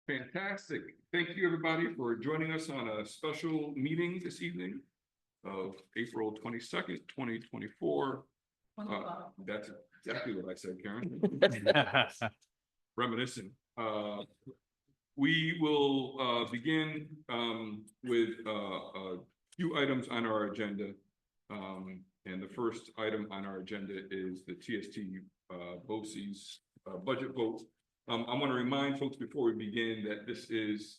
Fantastic. Thank you, everybody, for joining us on a special meeting this evening of April 22nd, 2024. That's exactly what I said, Karen. Reminiscent. We will begin with a few items on our agenda. And the first item on our agenda is the TST BOCES budget vote. I want to remind folks before we begin that this is,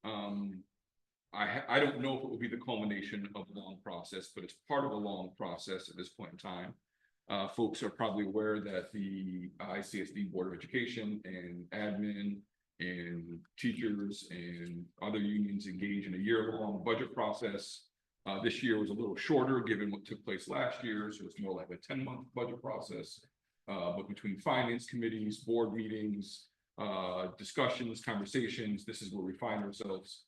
I don't know if it will be the culmination of a long process, but it's part of a long process at this point in time. Folks are probably aware that the ICSD Board of Education and admin and teachers and other unions engage in a year-long budget process. This year was a little shorter given what took place last year, so it's more like a 10-month budget process. But between finance committees, board meetings, discussions, conversations, this is where we find ourselves.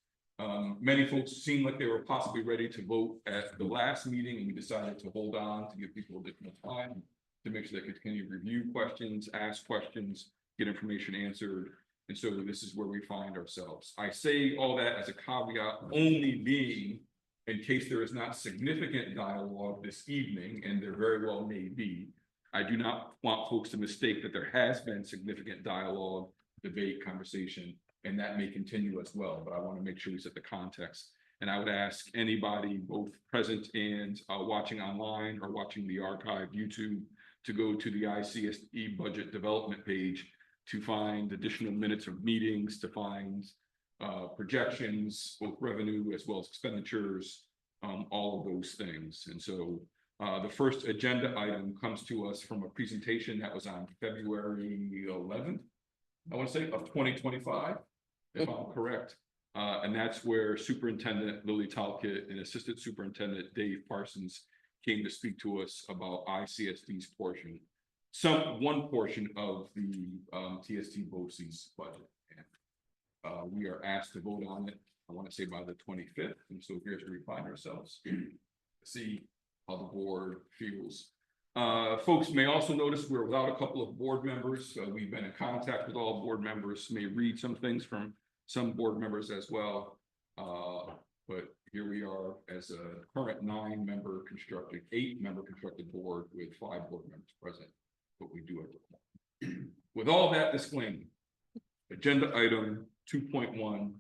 Many folks seemed like they were possibly ready to vote at the last meeting, and we decided to hold on to give people additional time to make sure they could continue to review questions, ask questions, get information answered. And so this is where we find ourselves. I say all that as a caveat, only being in case there is not significant dialogue this evening, and there very well may be. I do not want folks to mistake that there has been significant dialogue, debate, conversation, and that may continue as well, but I want to make sure we set the context. And I would ask anybody, both present and watching online or watching the archived YouTube, to go to the ICSD budget development page to find additional minutes of meetings, to find projections, both revenue as well as expenditures, all of those things. And so the first agenda item comes to us from a presentation that was on February 11th, I want to say, of 2025, if I'm correct. And that's where Superintendent Lily Talcott and Assistant Superintendent Dave Parsons came to speak to us about ICSD's portion, one portion of the TST BOCES budget. And we are asked to vote on it, I want to say by the 25th. And so here's where we find ourselves. See how the board feels. Folks may also notice we're without a couple of board members. We've been in contact with all board members, may read some things from some board members as well. But here we are as a current 8-member constructed board with 5 board members present, but we do have to. With all that disclaimer, agenda item 2.1,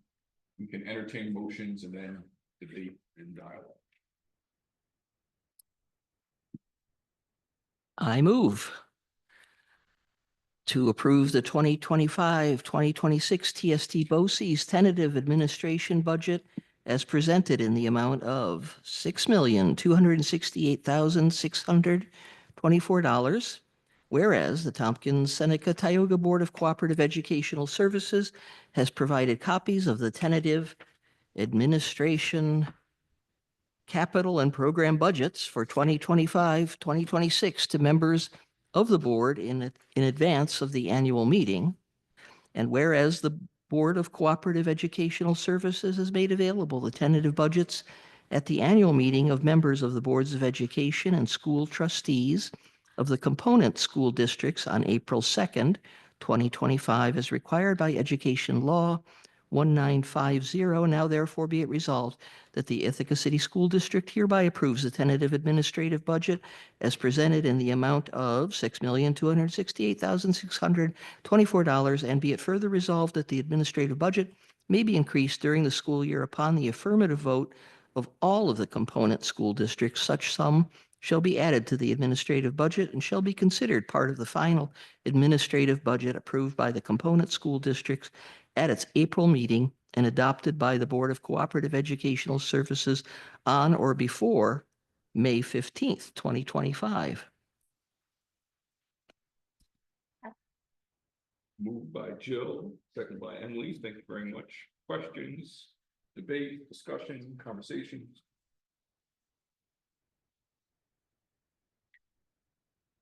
we can entertain motions and then debate and dialogue. I move to approve the 2025-2026 TST BOCES tentative administration budget as presented in the amount of $6,268,624. Whereas the Tompkins-Seneca-Tioga Board of Cooperative Educational Services has provided copies of the tentative administration capital and program budgets for 2025-2026 to members of the board in advance of the annual meeting. And whereas the Board of Cooperative Educational Services has made available the tentative budgets at the annual meeting of members of the boards of education and school trustees of the component school districts on April 2nd, 2025, as required by Education Law 1950. Now therefore be it resolved that the Ithaca City School District hereby approves the tentative administrative budget as presented in the amount of $6,268,624, and be it further resolved that the administrative budget may be increased during the school year upon the affirmative vote of all of the component school districts. Such sum shall be added to the administrative budget and shall be considered part of the final administrative budget approved by the component school districts at its April meeting and adopted by the Board of Cooperative Educational Services on or before May 15th, 2025. Moved by Jill, second by Emily. Thank you very much. Questions, debate, discussion, conversations?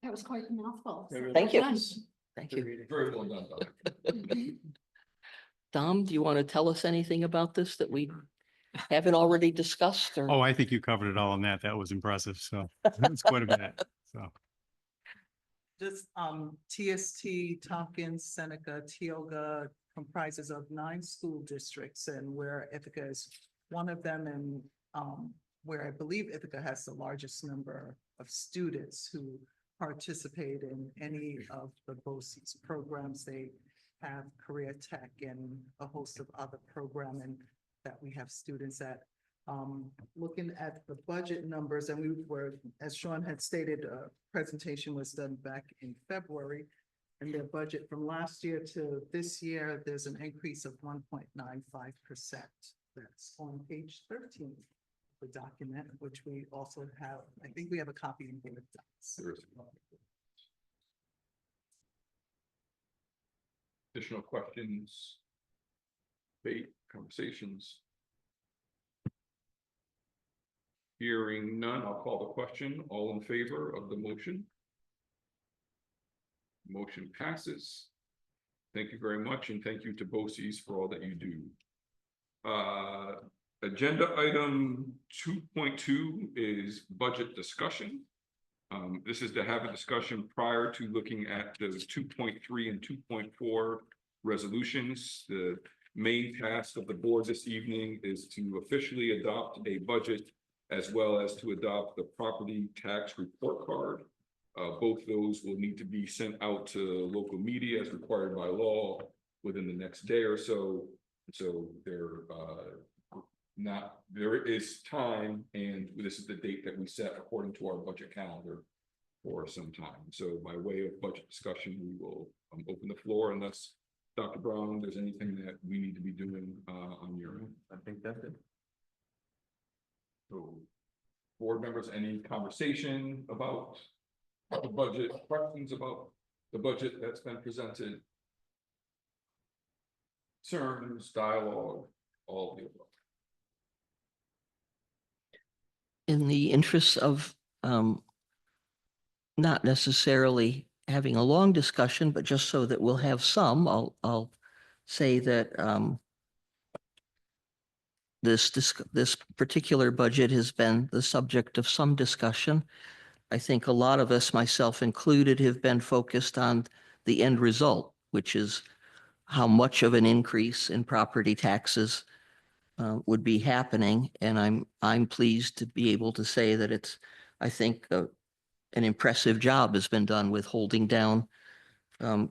That was quite a mouthful. Thank you. Nice. Thank you. Very well done, Doc. Dom, do you want to tell us anything about this that we haven't already discussed? Or? Oh, I think you covered it all in that. That was impressive. So that's quite a bit. So Just TST, Tompkins, Seneca, Tioga comprises of 9 school districts, and where Ithaca is one of them, and where I believe Ithaca has the largest number of students who participate in any of the BOCES programs. They have career tech and a host of other programming that we have students at. Looking at the budget numbers, and we were, as Sean had stated, a presentation was done back in February. And their budget from last year to this year, there's an increase of 1.95%. That's on page 13 of the document, which we also have, I think we have a copy in board docs. There is a copy. Additional questions? Debate, conversations? Hearing none, I'll call the question. All in favor of the motion? Motion passes. Thank you very much, and thank you to BOCES for all that you do. Agenda item 2.2 is budget discussion. This is to have a discussion prior to looking at those 2.3 and 2.4 resolutions. The main task of the board this evening is to officially adopt a budget as well as to adopt the property tax report card. Both those will need to be sent out to local media as required by law within the next day or so. So there is time, and this is the date that we set according to our budget calendar for some time. So by way of budget discussion, we will open the floor unless Dr. Brown, there's anything that we need to be doing on your end. I think that's it. So board members, any conversation about the budget, questions about the budget that's been presented? Concerns, dialogue, all of the above. In the interest of not necessarily having a long discussion, but just so that we'll have some, I'll say that this particular budget has been the subject of some discussion. I think a lot of us, myself included, have been focused on the end result, which is how much of an increase in property taxes would be happening. And I'm pleased to be able to say that it's, I think, an impressive job has been done with holding down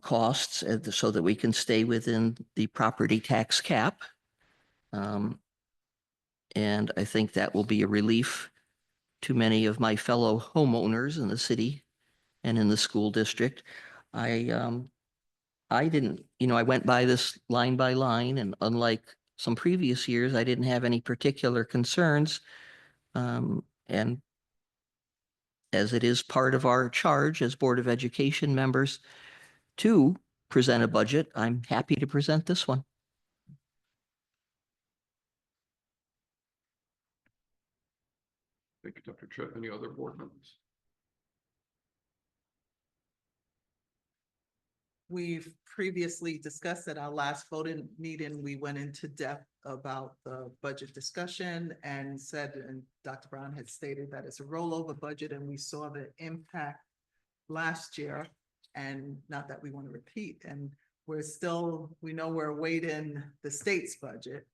costs so that we can stay within the property tax cap. And I think that will be a relief to many of my fellow homeowners in the city and in the school district. I didn't, I went by this line by line, and unlike some previous years, I didn't have any particular concerns. And as it is part of our charge as Board of Education members to present a budget, I'm happy to present this one. Thank you, Dr. Tripp. Any other board members? We've previously discussed at our last voting meeting, we went into depth about the budget discussion and said, and Dr. Brown had stated that it's a rollover budget, and we saw the impact last year, and not that we want to repeat. And we know we're awaiting the state's budget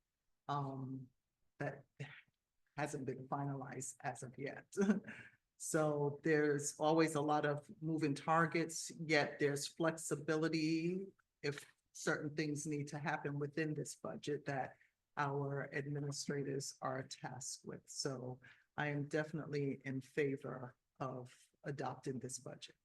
that hasn't been finalized as of yet. So there's always a lot of moving targets, yet there's flexibility if certain things need to happen within this budget that our administrators are tasked with. So I am definitely in favor of adopting this budget.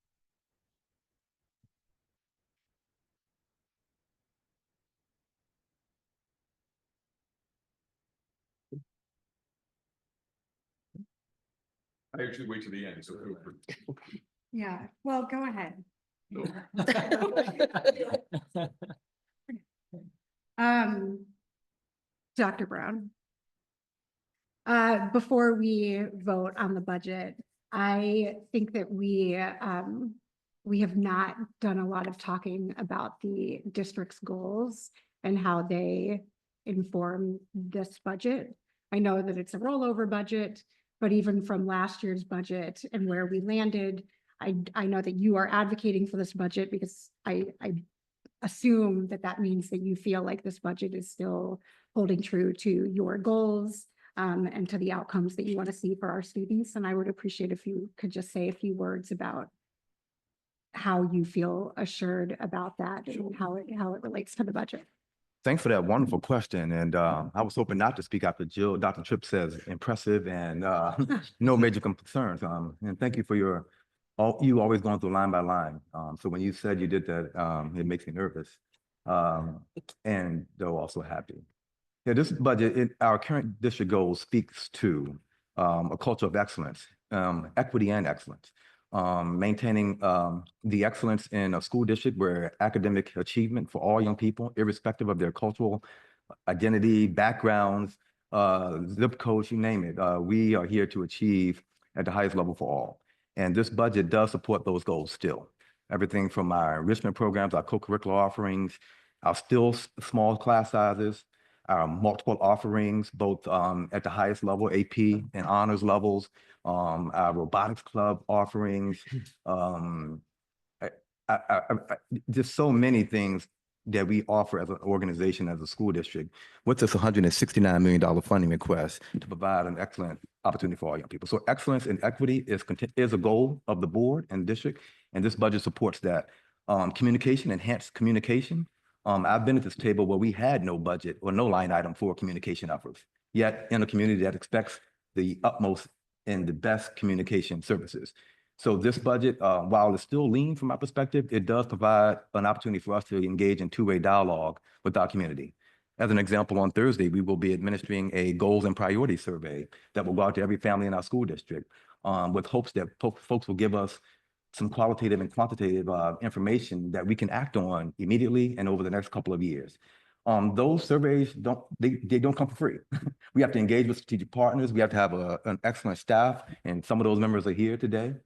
I usually wait to the end, so feel free. Yeah, well, go ahead. No. Dr. Brown. Before we vote on the budget, I think that we have not done a lot of talking about the district's goals and how they inform this budget. I know that it's a rollover budget, but even from last year's budget and where we landed, I know that you are advocating for this budget because I assume that that means that you feel like this budget is still holding true to your goals and to the outcomes that you want to see for our students. And I would appreciate if you could just say a few words about how you feel assured about that and how it relates to the budget. Thanks for that wonderful question. And I was hoping not to speak after Jill. Dr. Tripp says impressive and no major concerns. And thank you for you always going through line by line. So when you said you did that, it makes me nervous. And though also happy. Yeah, this budget, our current district goal speaks to a culture of excellence, equity and excellence. Maintaining the excellence in a school district where academic achievement for all young people, irrespective of their cultural identity, backgrounds, zip codes, you name it, we are here to achieve at the highest level for all. And this budget does support those goals still. Everything from our enrichment programs, our co-curricular offerings, our still small class sizes, our multiple offerings, both at the highest level, AP and honors levels, our robotics club offerings, just so many things that we offer as an organization, as a school district, with this $169 million funding request to provide an excellent opportunity for all young people. So excellence and equity is a goal of the board and district, and this budget supports that. Communication, enhanced communication. I've been at this table where we had no budget or no line item for communication efforts, yet in a community that expects the utmost and the best communication services. So this budget, while it's still lean from my perspective, it does provide an opportunity for us to engage in two-way dialogue with our community. As an example, on Thursday, we will be administering a goals and priorities survey that will go out to every family in our school district with hopes that folks will give us some qualitative and quantitative information that we can act on immediately and over the next couple of years. Those surveys they don't come for free. We have to engage with strategic partners. We have to have an excellent staff, and some of those members are here today.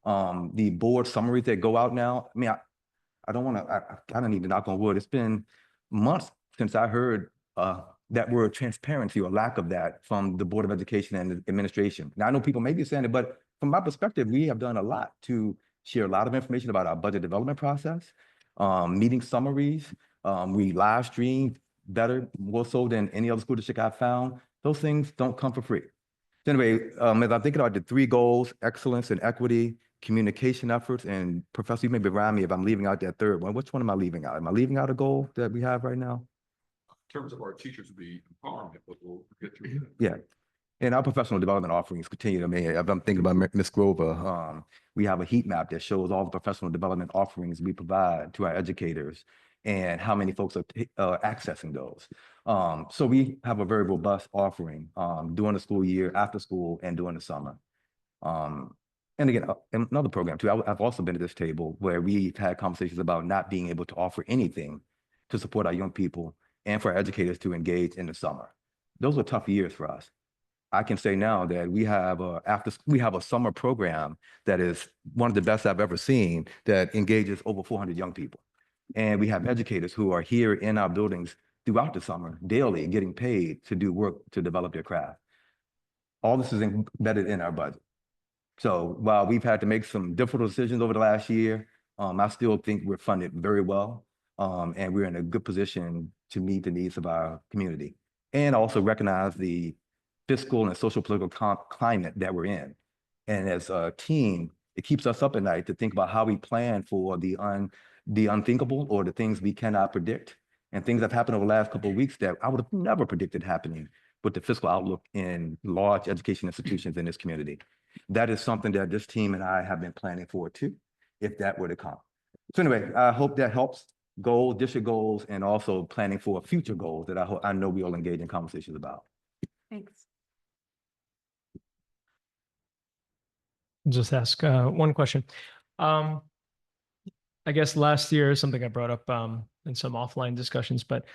The board summaries that go out now. I mean, I don't want to. I kind of need to knock on wood. It's been months since I heard that word transparency or lack of that from the Board of Education and the administration. Now I know people may be saying it, but from my perspective, we have done a lot to share a lot of information about our budget development process, meeting summaries. We live stream better, more so than any other school district I've found. Those things don't come for free. So anyway, as I'm thinking about the three goals, excellence and equity, communication efforts, and Professor, you may remind me if I'm leaving out that third one. Which one am I leaving out? Am I leaving out a goal that we have right now? In terms of our teachers, the empowerment, but we'll get through that. Yeah. And our professional development offerings continue. I mean, if I'm thinking about Ms. Grover, we have a heat map that shows all the professional development offerings we provide to our educators and how many folks are accessing those. So we have a very robust offering during the school year, after school, and during the summer. And again, another program too, I've also been at this table where we've had conversations about not being able to offer anything to support our young people and for our educators to engage in the summer. Those were tough years for us. I can say now that we have a summer program that is one of the best I've ever seen that engages over 400 young people. And we have educators who are here in our buildings throughout the summer, daily, getting paid to do work to develop their craft. All this is embedded in our budget. So while we've had to make some difficult decisions over the last year, I still think we're funded very well. And we're in a good position to meet the needs of our community and also recognize the fiscal and social political climate that we're in. And as a team, it keeps us up at night to think about how we plan for the unthinkable or the things we cannot predict and things that have happened over the last couple of weeks that I would have never predicted happening with the fiscal outlook in large education institutions in this community. That is something that this team and I have been planning for too, if that were to come. So anyway, I hope that helps district goals, and also planning for future goals that I know we'll engage in conversations about. Thanks. Just ask one question. I guess last year, something I brought up in some offline discussions, but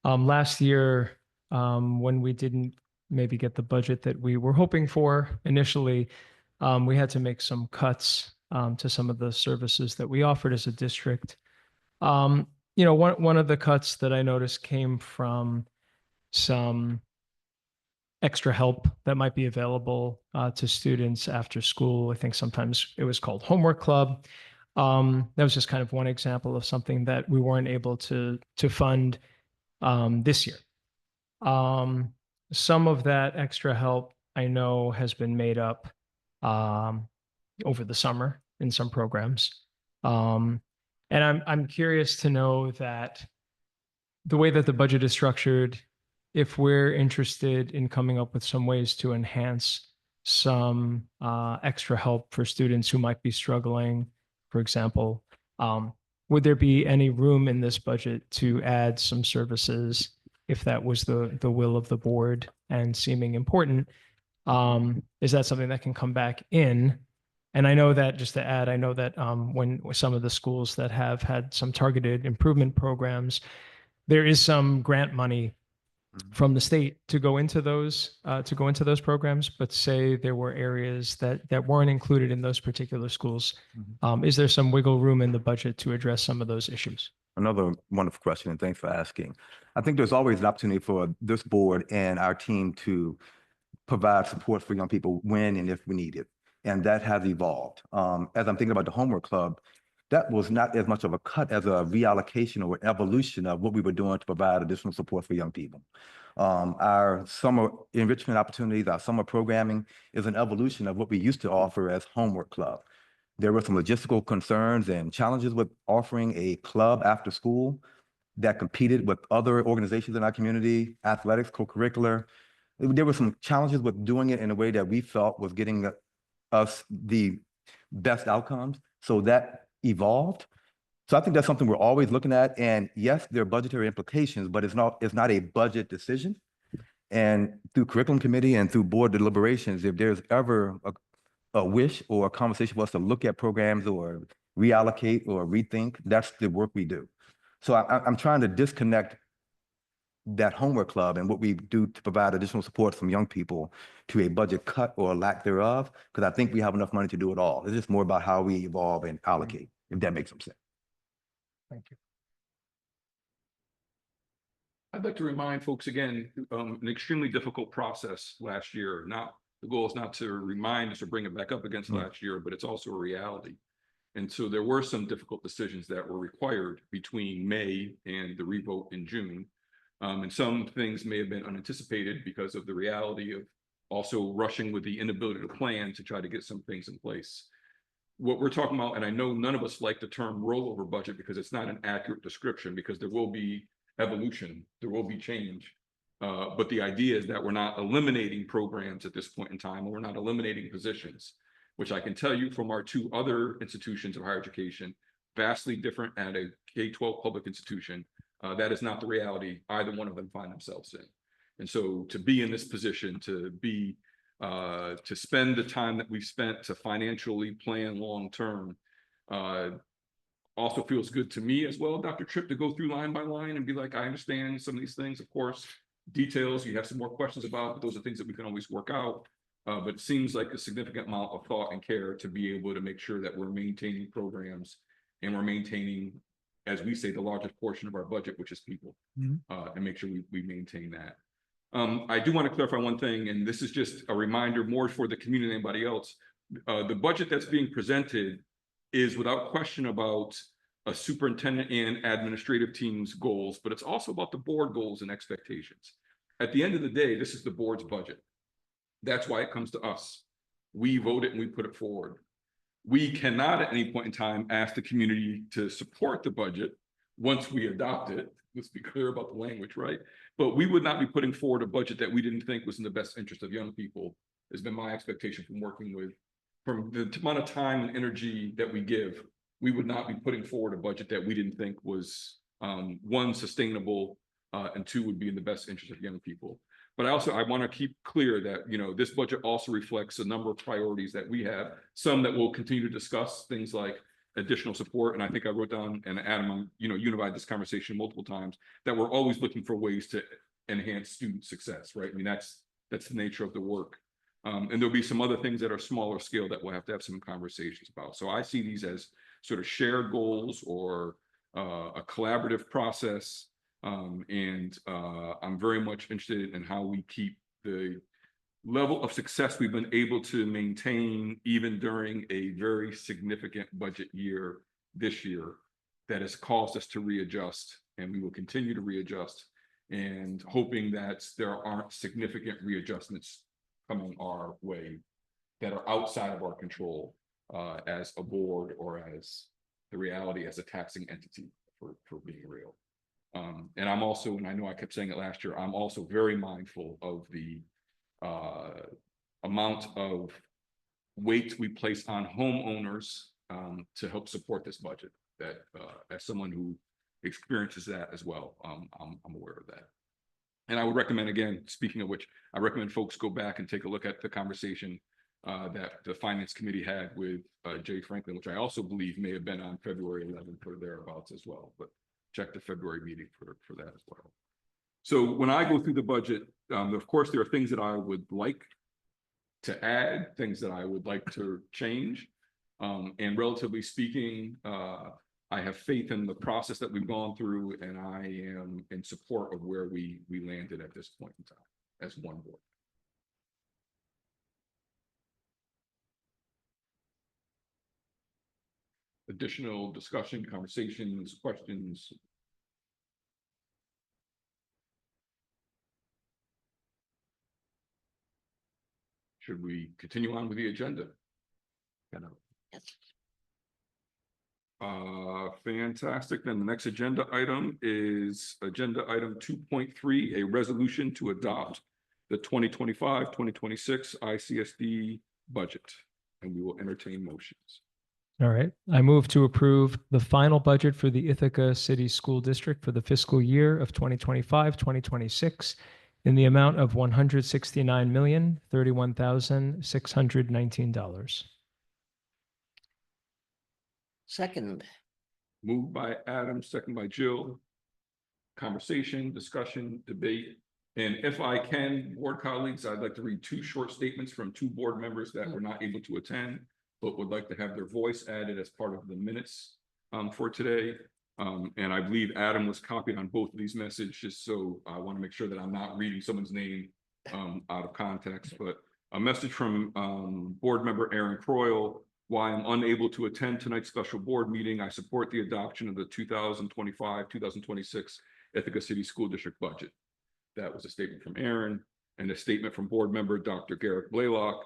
last year, when we didn't maybe get the budget that we were hoping for initially, we had to make some cuts to some of the services that we offered as a district. You know, one of the cuts that I noticed came from some extra help that might be available to students after school. I think sometimes it was called Homework Club. That was just kind of one example of something that we weren't able to fund this year. Some of that extra help I know has been made up over the summer in some programs. And I'm curious to know that the way that the budget is structured, if we're interested in coming up with some ways to enhance some extra help for students who might be struggling, for example, would there be any room in this budget to add some services if that was the will of the board and seeming important? Is that something that can come back in? And I know that, just to add, I know that when some of the schools that have had some targeted improvement programs, there is some grant money from the state to go into those programs, but say there were areas that weren't included in those particular schools. Is there some wiggle room in the budget to address some of those issues? Another wonderful question, and thanks for asking. I think there's always an opportunity for this board and our team to provide support for young people when and if we need it. And that has evolved. As I'm thinking about the homework club, that was not as much of a cut as a reallocation or evolution of what we were doing to provide additional support for young people. Our summer enrichment opportunities, our summer programming is an evolution of what we used to offer as homework club. There were some logistical concerns and challenges with offering a club after school that competed with other organizations in our community, athletics, co-curricular. There were some challenges with doing it in a way that we felt was getting us the best outcomes. So that evolved. So I think that's something we're always looking at. And yes, there are budgetary implications, but it's not a budget decision. And through curriculum committee and through board deliberations, if there's ever a wish or a conversation for us to look at programs or reallocate or rethink, that's the work we do. So I'm trying to disconnect that homework club and what we do to provide additional support from young people to a budget cut or lack thereof, because I think we have enough money to do it all. It's just more about how we evolve and allocate, if that makes some sense. Thank you. I'd like to remind folks again, an extremely difficult process last year. The goal is not to remind us or bring it back up against last year, but it's also a reality. And so there were some difficult decisions that were required between May and the revote in June. And some things may have been unanticipated because of the reality of also rushing with the inability to plan to try to get some things in place. What we're talking about, and I know none of us like the term rollover budget because it's not an accurate description, because there will be evolution, there will be change. But the idea is that we're not eliminating programs at this point in time, or we're not eliminating positions, which I can tell you from our two other institutions of higher education, vastly different at a K-12 public institution. That is not the reality either one of them find themselves in. And so to be in this position, to spend the time that we've spent to financially plan long-term, also feels good to me as well, Dr. Tripp, to go through line by line and be like, I understand some of these things, of course, details you have some more questions about, but those are things that we can always work out. But it seems like a significant amount of thought and care to be able to make sure that we're maintaining programs and we're maintaining, as we say, the largest portion of our budget, which is people, and make sure we maintain that. I do want to clarify one thing, and this is just a reminder more for the community than anybody else. The budget that's being presented is without question about a superintendent and administrative team's goals, but it's also about the board goals and expectations. At the end of the day, this is the board's budget. That's why it comes to us. We vote it and we put it forward. We cannot at any point in time ask the community to support the budget once we adopt it. Let's be clear about the language, right? But we would not be putting forward a budget that we didn't think was in the best interest of young people, has been my expectation from working with, from the amount of time and energy that we give, we would not be putting forward a budget that we didn't think was, one, sustainable, and two, would be in the best interest of young people. But I want to keep clear that, this budget also reflects a number of priorities that we have, some that we'll continue to discuss, things like additional support. And I think I wrote down, and Adam, unified this conversation multiple times, that we're always looking for ways to enhance student success, right? I mean, that's the nature of the work. And there'll be some other things that are smaller scale that we'll have to have some conversations about. So I see these as sort of shared goals or a collaborative process. And I'm very much interested in how we keep the level of success we've been able to maintain even during a very significant budget year this year that has caused us to readjust, and we will continue to readjust, and hoping that there aren't significant readjustments coming our way that are outside of our control as a board or as the reality as a taxing entity for being real. And I'm also, and I know I kept saying it last year, I'm also very mindful of the amount of weight we place on homeowners to help support this budget. That as someone who experiences that as well, I'm aware of that. And I would recommend, again, speaking of which, I recommend folks go back and take a look at the conversation that the Finance Committee had with Jay Franklin, which I also believe may have been on February 11th or thereabouts as well, but check the February meeting for that as well. So when I go through the budget, of course, there are things that I would like to add, things that I would like to change. And relatively speaking, I have faith in the process that we've gone through, and I am in support of where we landed at this point in time as one board. Additional discussion, conversations, questions? Should we continue on with the agenda? Yes. Fantastic. Then the next agenda item is agenda item 2.3, a resolution to adopt the 2025-2026 ICSD budget, and we will entertain motions. All right. I move to approve the final budget for the Ithaca City School District for the fiscal year of 2025-2026 in the amount of $169,031,619. Second. Moved by Adam, second by Jill. Conversation, discussion, debate. And if I can, board colleagues, I'd like to read two short statements from two board members that were not able to attend, but would like to have their voice added as part of the minutes for today. And I believe Adam was copied on both of these messages, so I want to make sure that I'm not reading someone's name out of context. But a message from board member Aaron Croyle: while I'm unable to attend tonight's special board meeting, I support the adoption of the 2025-2026 Ithaca City School District budget. That was a statement from Aaron, and a statement from board member Dr. Garrett Blaylock.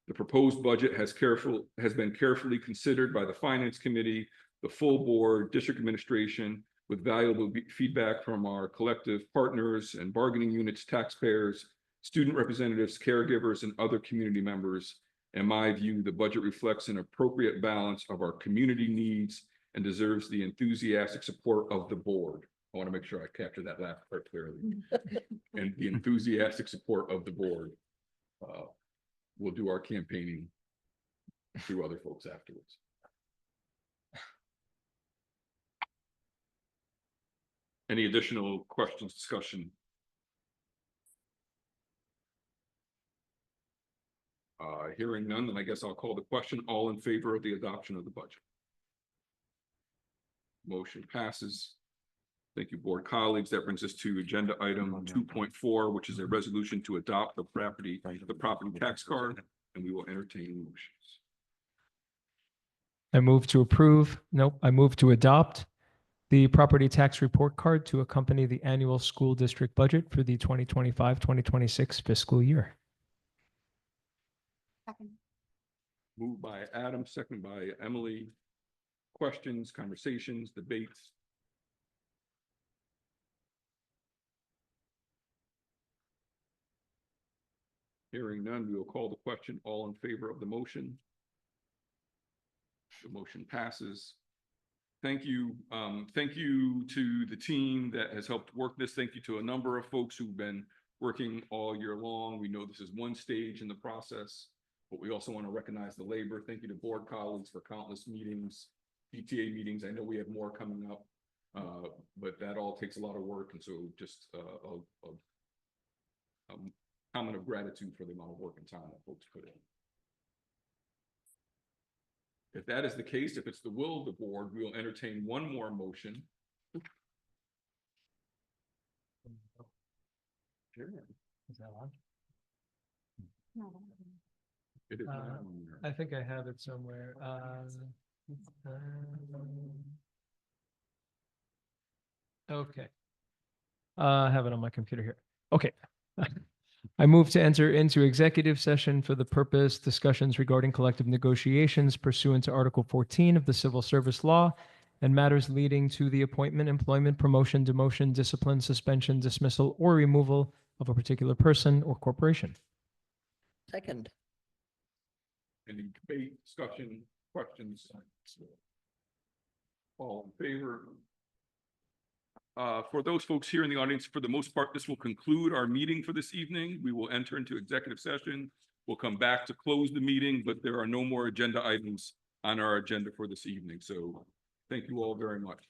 The proposed budget has been carefully considered by the Finance Committee, the full board, district administration, with valuable feedback from our collective partners and bargaining units, taxpayers, student representatives, caregivers, and other community members. In my view, the budget reflects an appropriate balance of our community needs and deserves the enthusiastic support of the board. I want to make sure I capture that last part clearly. And the enthusiastic support of the board. We'll do our campaigning through other folks afterwards. Any additional questions, discussion? Hearing none, then I guess I'll call the question. All in favor of the adoption of the budget? Motion passes. Thank you, board colleagues. That brings us to agenda item 2.4, which is a resolution to adopt the property tax card, and we will entertain motions. I move to adopt the property tax report card to accompany the annual school district budget for the 2025-2026 fiscal year. Second. Moved by Adam, second by Emily. Questions, conversations, debates? Hearing none, we will call the question. All in favor of the motion? The motion passes. Thank you. Thank you to the team that has helped work this. Thank you to a number of folks who've been working all year long. We know this is one stage in the process, but we also want to recognize the labor. Thank you to board colleagues for countless meetings, PTA meetings. I know we have more coming up, but that all takes a lot of work. And so just a comment of gratitude for the amount of work and time that folks put in. If that is the case, if it's the will of the board, we will entertain one more motion. Sure. Is that on? No. It is not Uh, on there. I think I have it somewhere. Okay. I have it on my computer here. Okay. I move to enter into executive session for the purpose discussions regarding collective negotiations pursuant to Article 14 of the Civil Service Law and matters leading to the appointment, employment, promotion, demotion, discipline, suspension, dismissal, or removal of a particular person or corporation. Second. Any debate, discussion, questions? All in favor? For those folks here in the audience, for the most part, this will conclude our meeting for this evening. We will enter into executive session. We'll come back to close the meeting, but there are no more agenda items on our agenda for this evening. So thank you all very much.